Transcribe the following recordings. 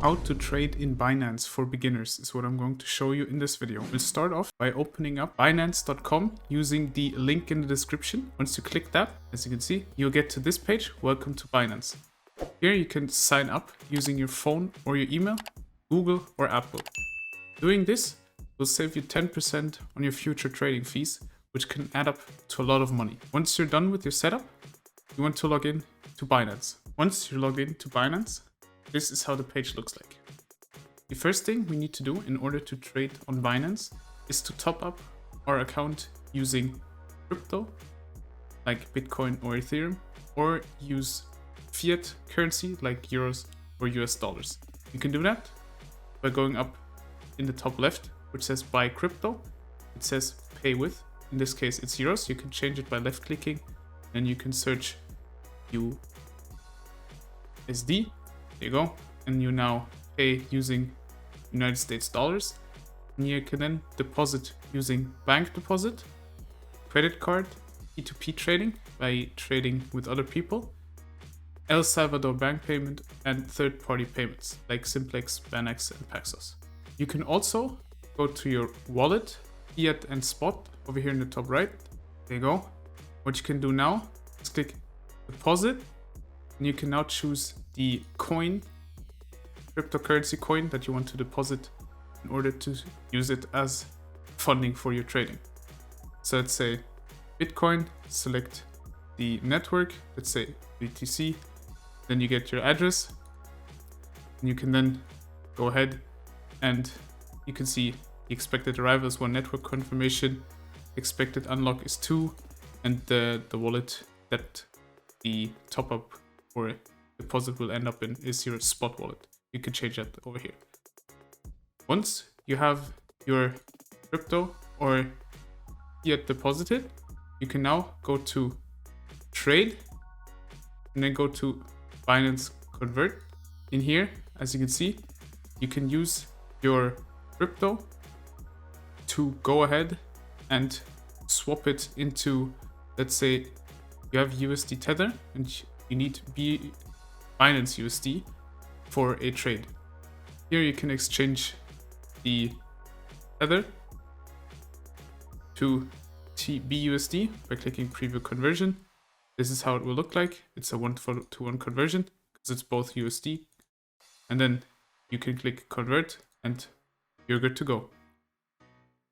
How to trade in Binance for beginners is what I'm going to show you in this video. We'll start off by opening up Binance.com using the link in the description. Once you click that, as you can see, you'll get to this page. Welcome to Binance. Here you can sign up using your phone or your email, Google or Apple. Doing this will save you 10% on your future trading fees, which can add up to a lot of money. Once you're done with your setup, you want to log in to Binance. Once you're logged in to Binance, this is how the page looks like. The first thing we need to do in order to trade on Binance is to top up our account using crypto, like Bitcoin or Ethereum, or use fiat currency like euros or US dollars. You can do that by going up in the top left, which says buy crypto. It says pay with. In this case, it's euros. You can change it by left clicking and you can search USD. There you go. And you now pay using United States dollars. And you can then deposit using bank deposit, credit card, P2P trading by trading with other people, El Salvador bank payment, and third-party payments like Simplex, Banax, and Paxos. You can also go to your wallet, fiat and spot over here in the top right. There you go. What you can do now is click deposit, and you can now choose the coin, cryptocurrency coin that you want to deposit in order to use it as funding for your trading. So let's say Bitcoin, select the network, let's say BTC, then you get your address, and you can then go ahead and you can see the expected arrival is 1 network confirmation, expected unlock is 2, and the wallet that the top up or deposit will end up in is your spot wallet. You can change that over here. Once you have your crypto or fiat deposited, you can now go to trade and then go to Binance Convert. In here, as you can see, you can use your crypto to go ahead and swap it into, let's say you have USD Tether and you need Binance USD for a trade. Here you can exchange the Tether to BUSD by clicking preview conversion. This is how it will look like. It's a 1-to-1 conversion because it's both USD. And then you can click convert and you're good to go.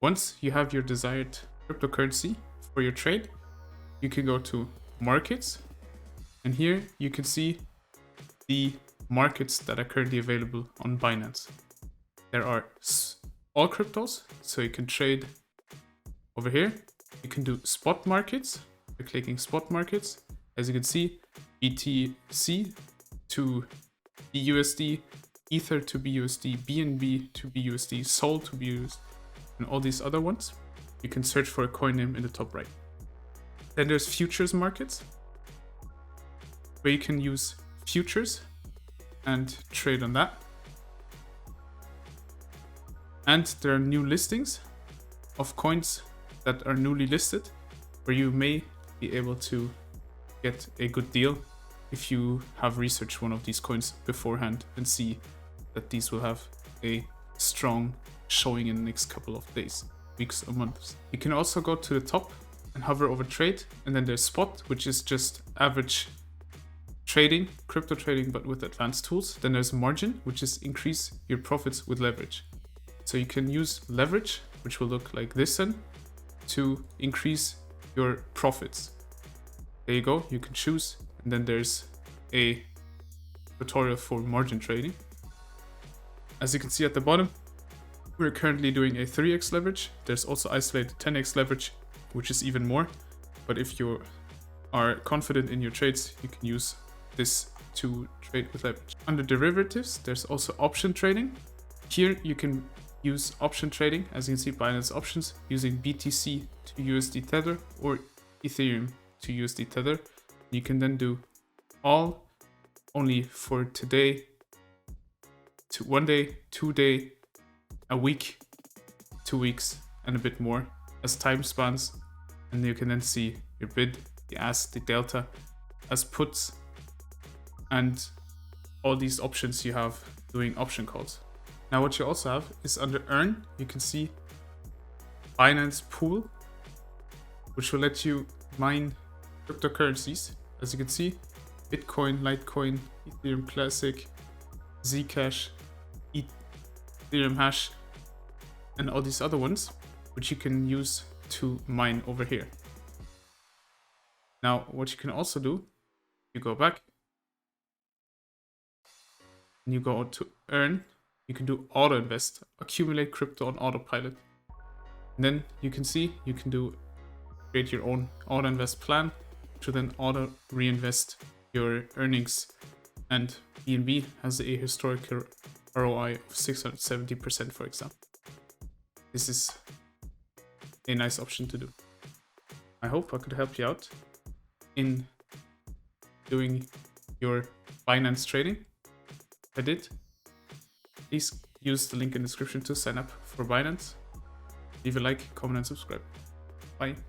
Once you have your desired cryptocurrency for your trade, you can go to markets, and here you can see the markets that are currently available on Binance. There are all cryptos, so you can trade over here. You can do spot markets by clicking spot markets. As you can see, BTC to BUSD, Ether to BUSD, BNB to BUSD, Sol to BUSD, and all these other ones. You can search for a coin name in the top right. Then there's futures markets, where you can use futures and trade on that. And there are new listings of coins that are newly listed, where you may be able to get a good deal if you have researched one of these coins beforehand and see that these will have a strong showing in the next couple of days, weeks, or months. You can also go to the top and hover over trade, and then there's spot, which is just average trading, crypto trading, but with advanced tools. Then there's margin, which is increase your profits with leverage. So you can use leverage, which will look like this then, to increase your profits. There you go, you can choose. And then there's a tutorial for margin trading. As you can see at the bottom, we're currently doing a 3x leverage. There's also isolated 10x leverage, which is even more. But if you are confident in your trades, you can use this to trade with leverage. Under derivatives, there's also option trading. Here you can use option trading, as you can see, Binance options, using BTC to USD Tether or Ethereum to USD Tether. You can then do all only for today, to 1 day, 2 day, a week, 2 weeks, and a bit more as time spans. And you can then see your bid, the ask, the delta as puts, and all these options you have doing option calls. Now what you also have is under Earn, you can see Binance Pool, which will let you mine cryptocurrencies. As you can see, Bitcoin, Litecoin, Ethereum Classic, Zcash, Ethereum Hash, and all these other ones, which you can use to mine over here. Now, what you can also do, you go back, and you go to Earn, you can do Auto Invest, accumulate crypto on autopilot. And then you can see, you can create your own auto invest plan to then auto reinvest your earnings. And BNB has a historical ROI of 670%, for example. This is a nice option to do. I hope I could help you out in doing your Binance trading. If I did, please use the link in the description to sign up for Binance. Leave a like, comment, and subscribe. Bye.